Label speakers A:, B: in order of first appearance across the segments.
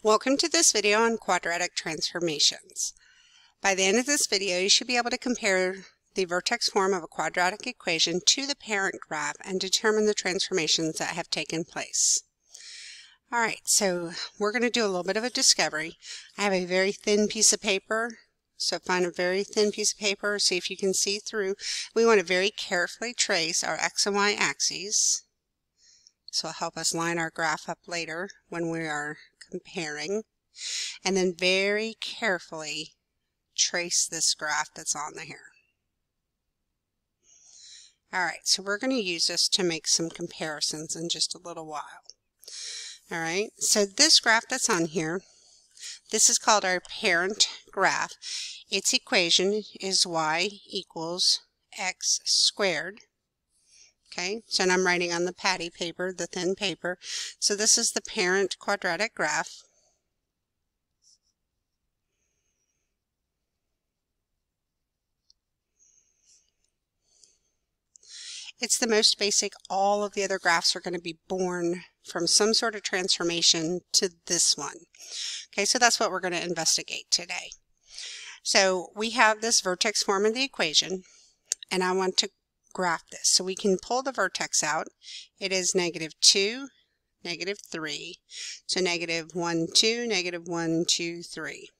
A: Welcome to this video on quadratic transformations. By the end of this video, you should be able to compare the vertex form of a quadratic equation to the parent graph and determine the transformations that have taken place. Alright, so we're going to do a little bit of a discovery. I have a very thin piece of paper, so find a very thin piece of paper, see if you can see through. We want to very carefully trace our x and y axes. This will help us line our graph up later when we are comparing, and then very carefully trace this graph that's on here. Alright, so we're going to use this to make some comparisons in just a little while. Alright, so this graph that's on here, this is called our parent graph. Its equation is y equals x squared. Okay, so now I'm writing on the patty paper, the thin paper. So this is the parent quadratic graph. It's the most basic. All of the other graphs are going to be born from some sort of transformation to this one. Okay, so that's what we're going to investigate today. So we have this vertex form of the equation, and I want to graph this. So we can pull the vertex out. It is -2, -3. So -1, 2, -1, 2, 3.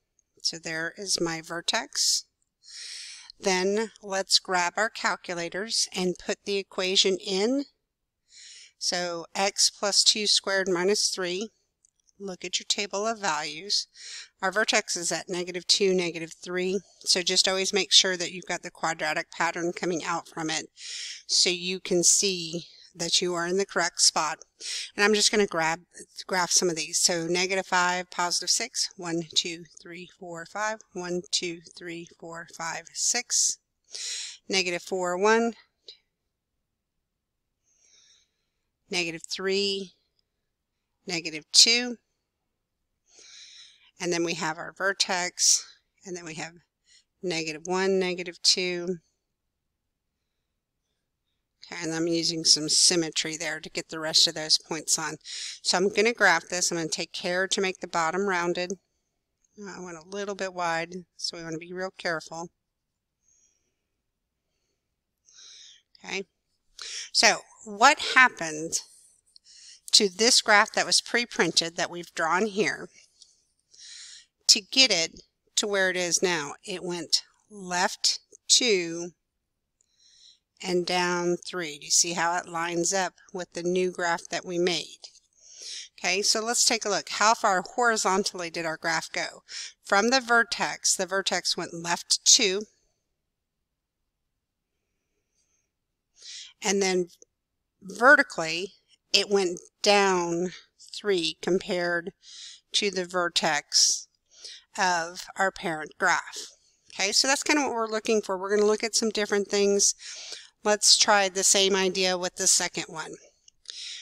A: So there is my vertex. Then let's grab our calculators and put the equation in. So x plus 2 squared minus 3. Look at your table of values. Our vertex is at -2, -3. So just always make sure that you've got the quadratic pattern coming out from it so you can see that you are in the correct spot. And I'm just going to graph some of these. So -5, +6, 1, 2, 3, 4, 5, 1, 2, 3, 4, 5, 6, -4, 1, -3, -2, and then we have our vertex, and then we have -1, -2. Okay, and I'm using some symmetry there to get the rest of those points on. So I'm going to graph this. I'm going to take care to make the bottom rounded. I went a little bit wide, so we want to be real careful. Okay, so what happened to this graph that was pre-printed that we've drawn here to get it to where it is now? It went left 2 and down 3. Do you see how it lines up with the new graph that we made? Okay, so let's take a look. How far horizontally did our graph go? From the vertex went left 2, and then vertically it went down 3 compared to the vertex of our parent graph. Okay, so that's kind of what we're looking for. We're going to look at some different things. Let's try the same idea with the second one.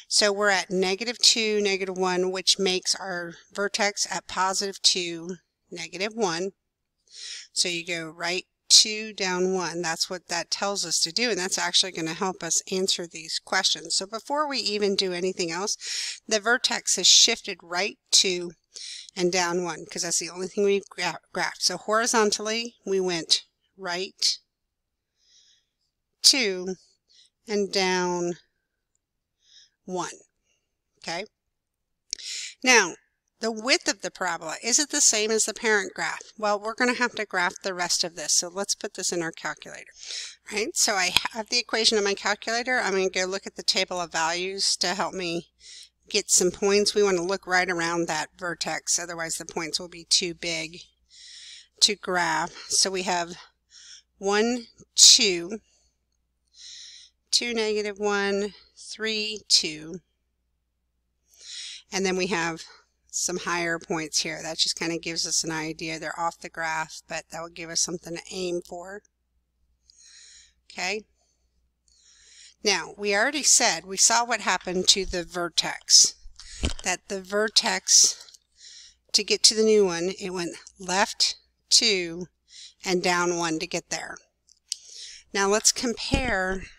A: So we're at -2, -1, which makes our vertex at +2, -1. So you go right 2, down 1. That's what that tells us to do, and that's actually going to help us answer these questions. So before we even do anything else, the vertex is shifted right 2 and down 1, because that's the only thing we graphed. So horizontally, we went right 2 and down 1. Okay? Now, the width of the parabola, is it the same as the parent graph? Well, we're going to have to graph the rest of this, so let's put this in our calculator. All right, so I have the equation in my calculator. I'm going to go look at the table of values to help me get some points. We want to look right around that vertex, otherwise the points will be too big to graph. So we have 1, 2, 2, -1, 3, 2, and then we have some higher points here. That just kind of gives us an idea. They're off the graph, but that will give us something to aim for. Okay. Now, we already said, we saw what happened to the vertex. That the vertex, to get to the new one, it went left 2 and down 1 to get there. Now let's compare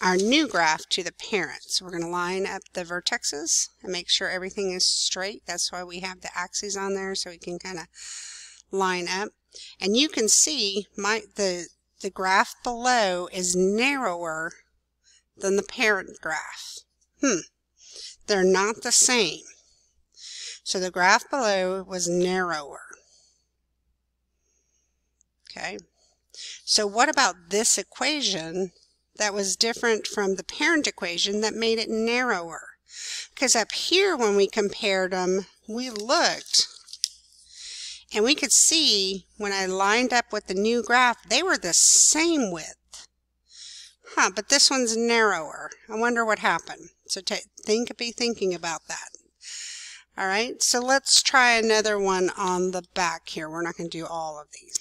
A: our new graph to the parent. So we're going to line up the vertexes and make sure everything is straight. That's why we have the axes on there, so we can kind of line up. And you can see the graph below is narrower than the parent graph. They're not the same. So the graph below was narrower. Okay. So what about this equation that was different from the parent equation that made it narrower? Because up here when we compared them, we looked and we could see when I lined up with the new graph, they were the same width. But this one's narrower. I wonder what happened. So be thinking about that. All right, so let's try another one on the back here. We're not going to do all of these.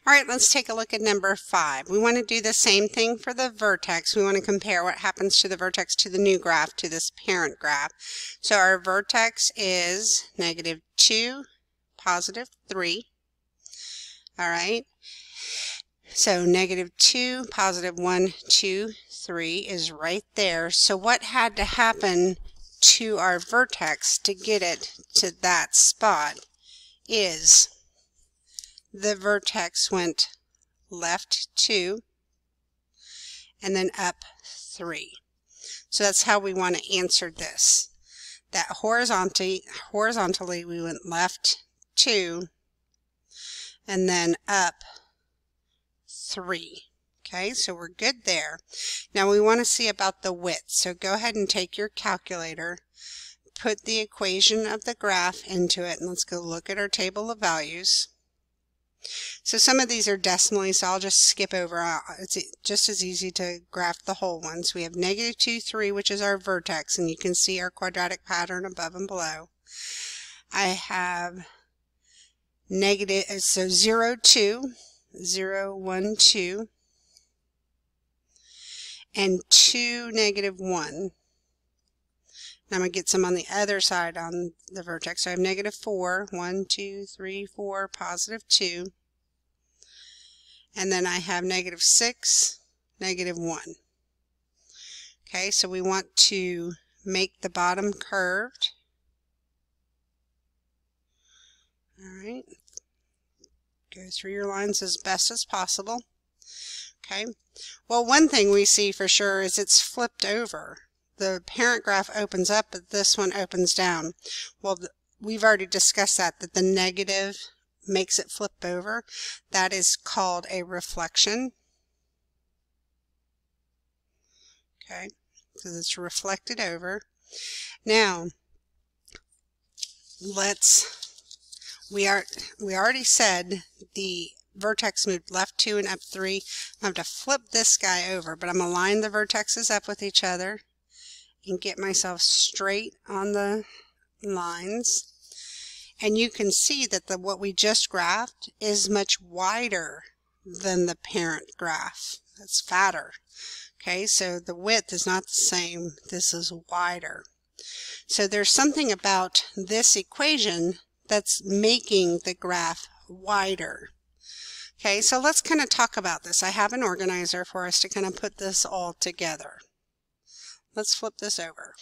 A: All right, let's take a look at number 5. We want to do the same thing for the vertex. We want to compare what happens to the vertex to the new graph to this parent graph. So our vertex is -2, +3. All right. So -2, +1, 2, 3 is right there. So what had to happen to our vertex to get it to that spot is the vertex went left 2 and then up 3. So that's how we want to answer this. That horizontally we went left 2 and then up 3. Okay, so we're good there. Now we want to see about the width. So go ahead and take your calculator, put the equation of the graph into it, and let's go look at our table of values. So some of these are decimally, so I'll just skip over. It's just as easy to graph the whole one. So we have -2, 3, which is our vertex, and you can see our quadratic pattern above and below. I have so 0, 2, 0, 1, 2, and 2, -1. Now I'm going to get some on the other side on the vertex. So I have -4, 1, 2, 3, 4, +2. And then I have -6, -1. Okay, so we want to make the bottom curved. All right. Go through your lines as best as possible. Okay. Well, one thing we see for sure is it's flipped over. The parent graph opens up, but this one opens down. Well, we've already discussed that the negative makes it flip over. That is called a reflection. Okay, so it's reflected over. Now, we already said the vertex moved left 2 and up 3. I have to flip this guy over, but I'm going to line the vertexes up with each other and get myself straight on the lines. And you can see that what we just graphed is much wider than the parent graph. It's fatter. Okay, so the width is not the same. This is wider. So there's something about this equation that's making the graph wider. Okay, so let's kind of talk about this. I have an organizer for us to kind of put this all together. Let's flip this over.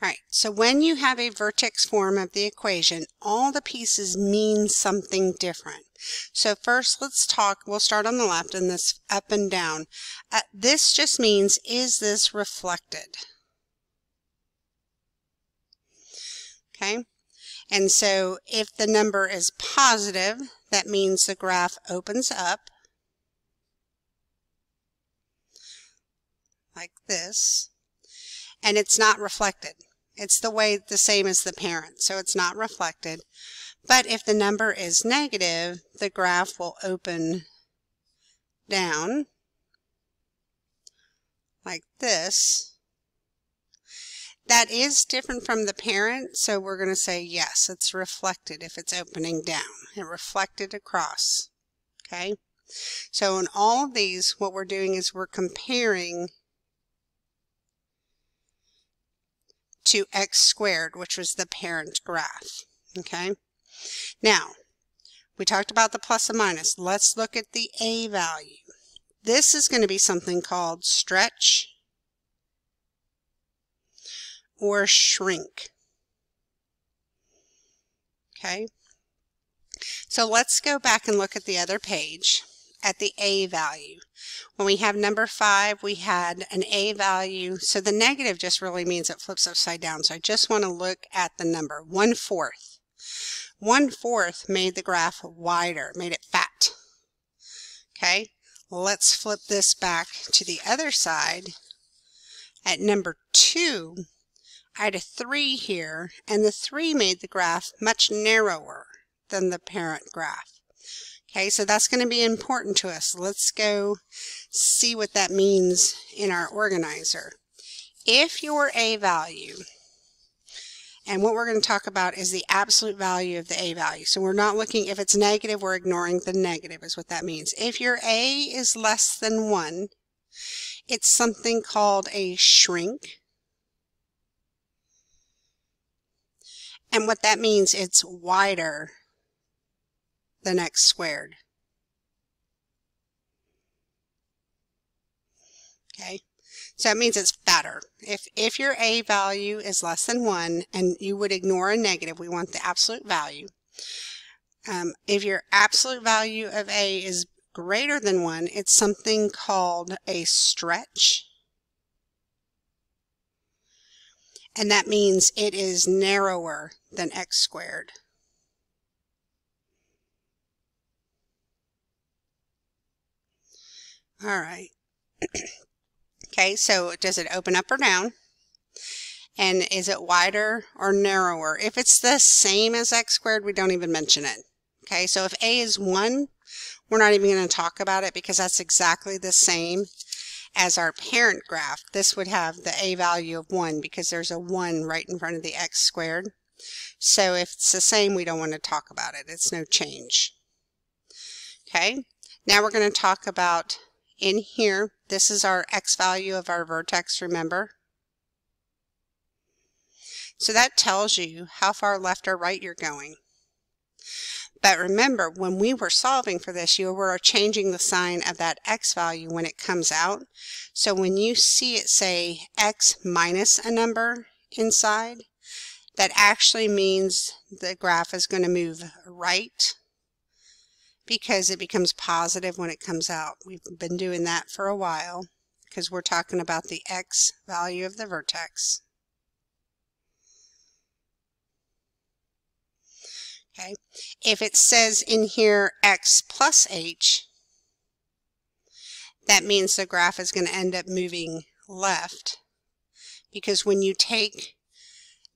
A: All right, so when you have a vertex form of the equation, all the pieces mean something different. So first we'll start on the left and this up and down. This just means, is this reflected? Okay, and so if the number is positive, that means the graph opens up like this, and it's not reflected. It's the same as the parent, so it's not reflected. But if the number is negative, the graph will open down like this. That is different from the parent, so we're going to say yes, it's reflected if it's opening down. It reflected across. Okay? So in all of these, what we're doing is we're comparing to x squared, which was the parent graph. Okay? Now, we talked about the plus and minus. Let's look at the a value. This is going to be something called stretch or shrink. Okay, so let's go back and look at the other page at the A value. When we have number 5, we had an A value, so the negative just really means it flips upside down. So I just want to look at the number 1/4. 1/4 made the graph wider, made it fat. Okay, let's flip this back to the other side. At number 2, I had a 3 here, and the 3 made the graph much narrower than the parent graph. Okay, so that's going to be important to us. Let's go see what that means in our organizer. If your A value, and what we're going to talk about is the absolute value of the A value. So we're not looking, if it's negative, we're ignoring the negative is what that means. If your A is less than 1, it's something called a shrink. And what that means, it's wider than x squared. Okay, so it means it's fatter. If your A value is less than 1, and you would ignore a negative, we want the absolute value. If your absolute value of A is greater than 1, it's something called a stretch. And that means it is narrower than x squared. All right. Okay, so does it open up or down? And is it wider or narrower? If it's the same as x squared, we don't even mention it. Okay, so if A is 1, we're not even going to talk about it because that's exactly the same as our parent graph. This would have the A value of 1 because there's a 1 right in front of the x squared. So if it's the same, we don't want to talk about it. It's no change. Okay, now we're going to talk about in here, this is our x value of our vertex, remember? So that tells you how far left or right you're going. But remember, when we were solving for this, you were changing the sign of that x value when it comes out. So when you see it say x minus a number inside, that actually means the graph is going to move right because it becomes positive when it comes out. We've been doing that for a while because we're talking about the x value of the vertex. Okay, if it says in here x plus h, that means the graph is going to end up moving left, because when you take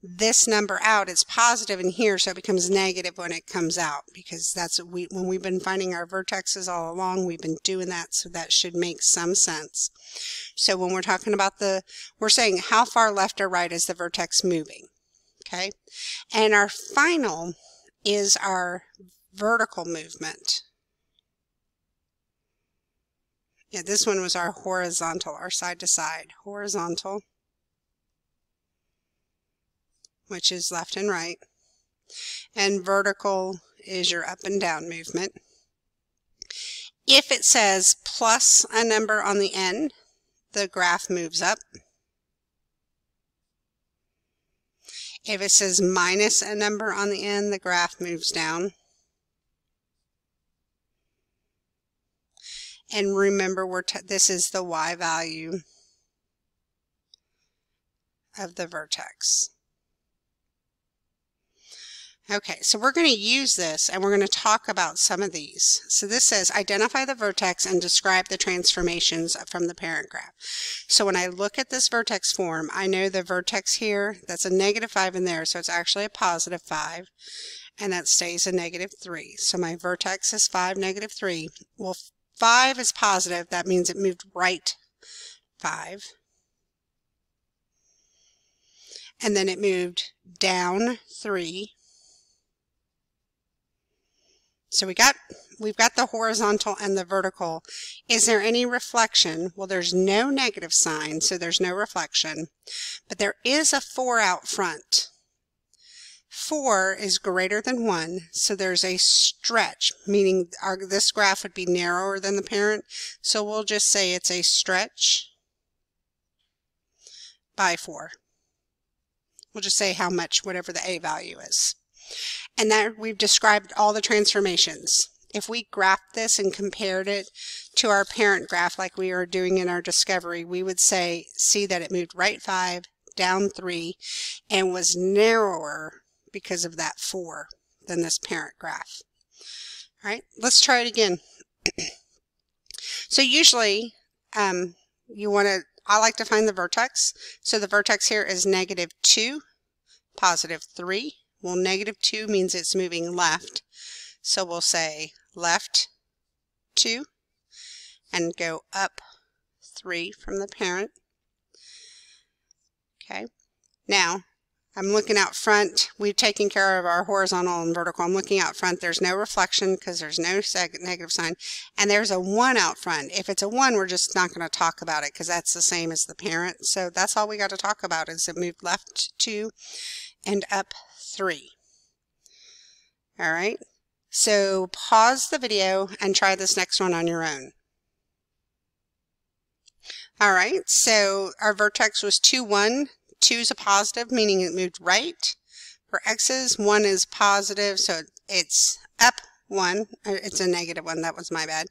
A: this number out, it's positive in here, so it becomes negative when it comes out, because that's what when we've been finding our vertexes all along, we've been doing that, so that should make some sense. So when we're talking about we're saying how far left or right is the vertex moving, okay? And our final is our vertical movement. Yeah, this one was our horizontal, our side to side. Horizontal, which is left and right. And vertical is your up and down movement. If it says plus a number on the end, the graph moves up. If it says minus a number on the end, the graph moves down. And remember, this is the y value of the vertex. Okay, so we're going to use this and we're going to talk about some of these. So this says identify the vertex and describe the transformations from the parent graph. So when I look at this vertex form, I know the vertex here, that's a -5 in there, so it's actually a +5, and that stays a -3. So my vertex is 5, -3. Well, 5 is positive, that means it moved right 5. And then it moved down 3. So we've got the horizontal and the vertical. Is there any reflection? Well, there's no negative sign, so there's no reflection. But there is a 4 out front. 4 is greater than 1, so there's a stretch, meaning this graph would be narrower than the parent. So we'll just say it's a stretch by 4. We'll just say how much, whatever the A value is. And there we've described all the transformations. If we graphed this and compared it to our parent graph like we are doing in our discovery, we would see that it moved right 5, down 3, and was narrower because of that 4 than this parent graph. All right, let's try it again. So usually I like to find the vertex. So the vertex here is -2, +3. Well, -2 means it's moving left. So we'll say left 2 and go up 3 from the parent. Okay. Now, I'm looking out front. We've taken care of our horizontal and vertical. I'm looking out front. There's no reflection because there's no negative sign. And there's a 1 out front. If it's a 1, we're just not going to talk about it because that's the same as the parent. So that's all we got to talk about is it moved left 2 and up 3. All right. So pause the video and try this next one on your own. All right. So our vertex was 2, 1. 2 is a positive, meaning it moved right. For x's, 1 is positive, so it's up 1. It's a -1. That was my bad.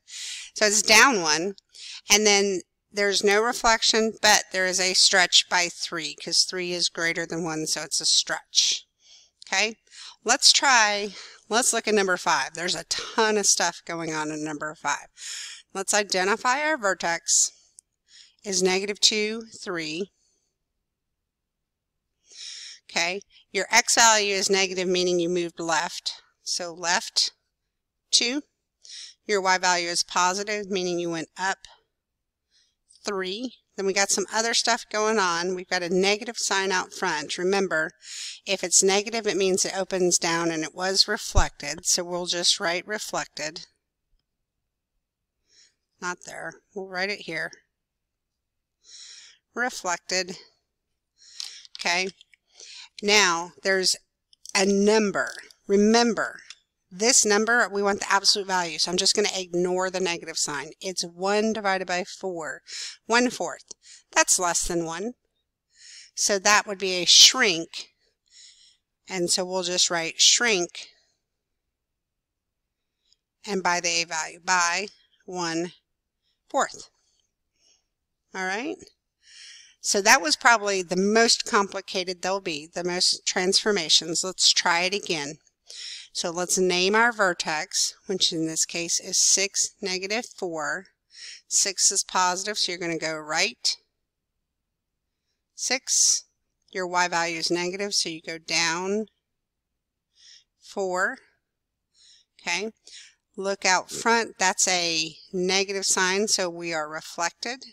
A: So it's down 1. And then there's no reflection, but there is a stretch by 3 because 3 is greater than 1, so it's a stretch. Okay, let's look at number 5. There's a ton of stuff going on in number 5. Let's identify our vertex is -2, 3. Okay, your x value is negative, meaning you moved left. So left 2. Your y value is positive, meaning you went up 3. Then we got some other stuff going on. We've got a negative sign out front. Remember, if it's negative, it means it opens down and it was reflected. So we'll just write reflected. Not there. We'll write it here. Reflected. Okay. Now, there's a number. Remember, this number, we want the absolute value, so I'm just going to ignore the negative sign. It's 1 divided by 4, 1/4. That's less than 1. So that would be a shrink. And so we'll just write shrink and by the A value, by 1/4. All right? So that was probably the most complicated they'll be, the most transformations. Let's try it again. So let's name our vertex, which in this case is 6, -4. 6 is positive, so you're going to go right 6. Your y value is negative, so you go down 4. Okay. Look out front. That's a negative sign, so we are reflected.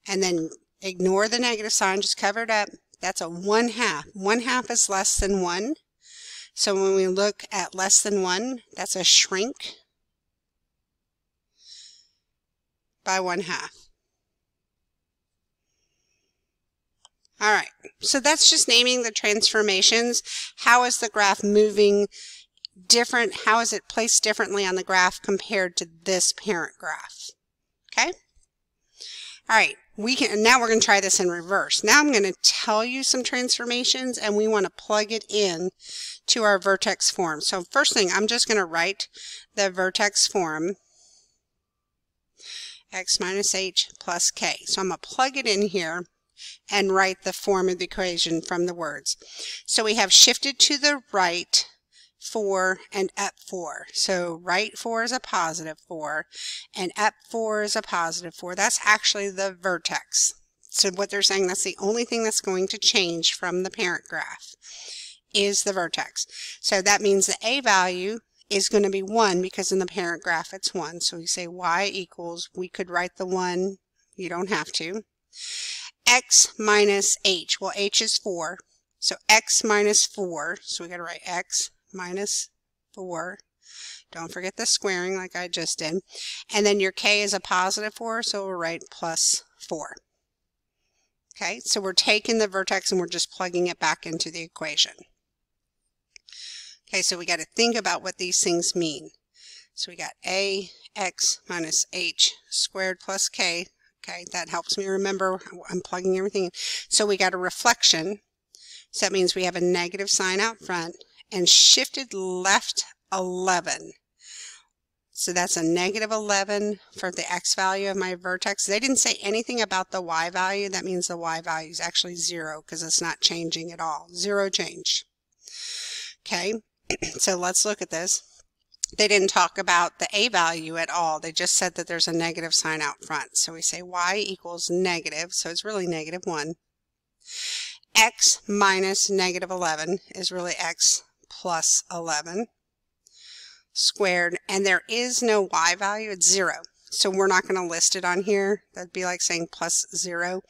A: And then ignore the negative sign, just cover it up. That's a 1/2. 1/2 is less than 1. So when we look at less than 1, that's a shrink by 1/2. All right, so that's just naming the transformations. How is the graph moving different? How is it placed differently on the graph compared to this parent graph? Okay? All right. Now we're going to try this in reverse. Now I'm going to tell you some transformations and we want to plug it in to our vertex form. So first thing, I'm just going to write the vertex form, x minus h plus k. So I'm going to plug it in here and write the form of the equation from the words. So we have shifted to the right 4 and up 4. So right 4 is a positive 4 and up 4 is a positive 4. That's actually the vertex. So what they're saying, that's the only thing that's going to change from the parent graph is the vertex. So that means the A value is going to be 1 because in the parent graph it's 1. So we say y equals, we could write the 1, you don't have to, x minus h. Well, h is 4. So x minus 4. So we got to write x minus 4. Don't forget the squaring like I just did. And then your k is a positive 4, so we'll write plus 4. Okay, so we're taking the vertex and we're just plugging it back into the equation. Okay, so we got to think about what these things mean. So we got a x minus h squared plus k. Okay, that helps me remember I'm plugging everything in. So we got a reflection. So that means we have a negative sign out front, and shifted left 11. So that's a negative 11 for the x value of my vertex. They didn't say anything about the y value. That means the y value is actually 0 because it's not changing at all. 0 change. Okay, so let's look at this. They didn't talk about the a value at all. They just said that there's a negative sign out front. So we say y equals negative, so it's really negative 1. X minus negative 11 is really x plus 11 squared, and there is no y value. It's 0. So we're not going to list it on here. That'd be like saying plus 0,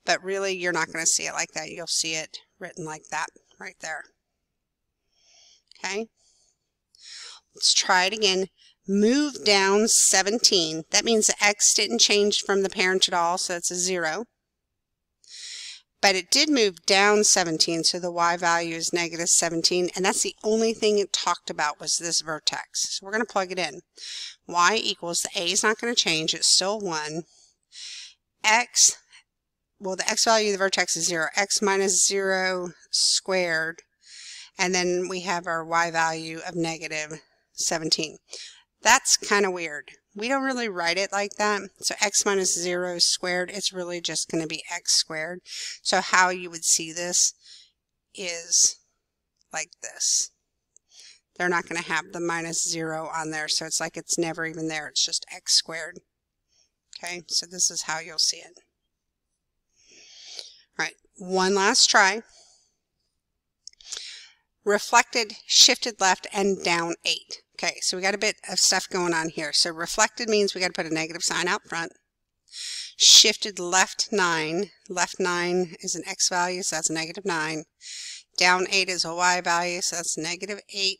A: but really you're not going to see it like that. You'll see it written like that right there. Okay, let's try it again. Move down 17. That means the x didn't change from the parent at all, so that's a 0. But it did move down 17, so the y value is negative 17, and that's the only thing it talked about was this vertex. So we're going to plug it in. Y equals, the a is not going to change, it's still 1. X, well, the x value of the vertex is 0. X minus 0 squared, and then we have our y value of negative 17. That's kind of weird. We don't really write it like that. So x minus 0 squared, it's really just going to be x squared. So how you would see this is like this. They're not going to have the minus 0 on there, so it's like it's never even there. It's just x squared. Okay, so this is how you'll see it. All right, one last try. Reflected, shifted left, and down 8. Okay, so we got a bit of stuff going on here. So reflected means we got to put a negative sign out front. Shifted left 9. Left 9 is an x value, so that's negative 9. Down 8 is a y value, so that's negative 8.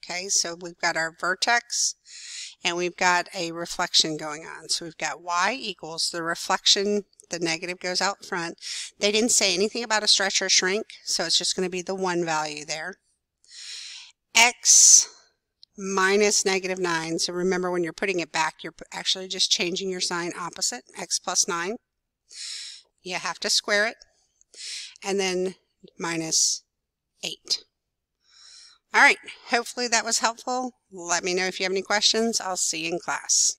A: Okay, so we've got our vertex, and we've got a reflection going on. So we've got y equals the reflection, the negative goes out front. They didn't say anything about a stretch or shrink, so it's just going to be the 1 value there. X minus negative 9. So remember, when you're putting it back, you're actually just changing your sign opposite. X plus 9. You have to square it. And then minus 8. All right, hopefully that was helpful. Let me know if you have any questions. I'll see you in class.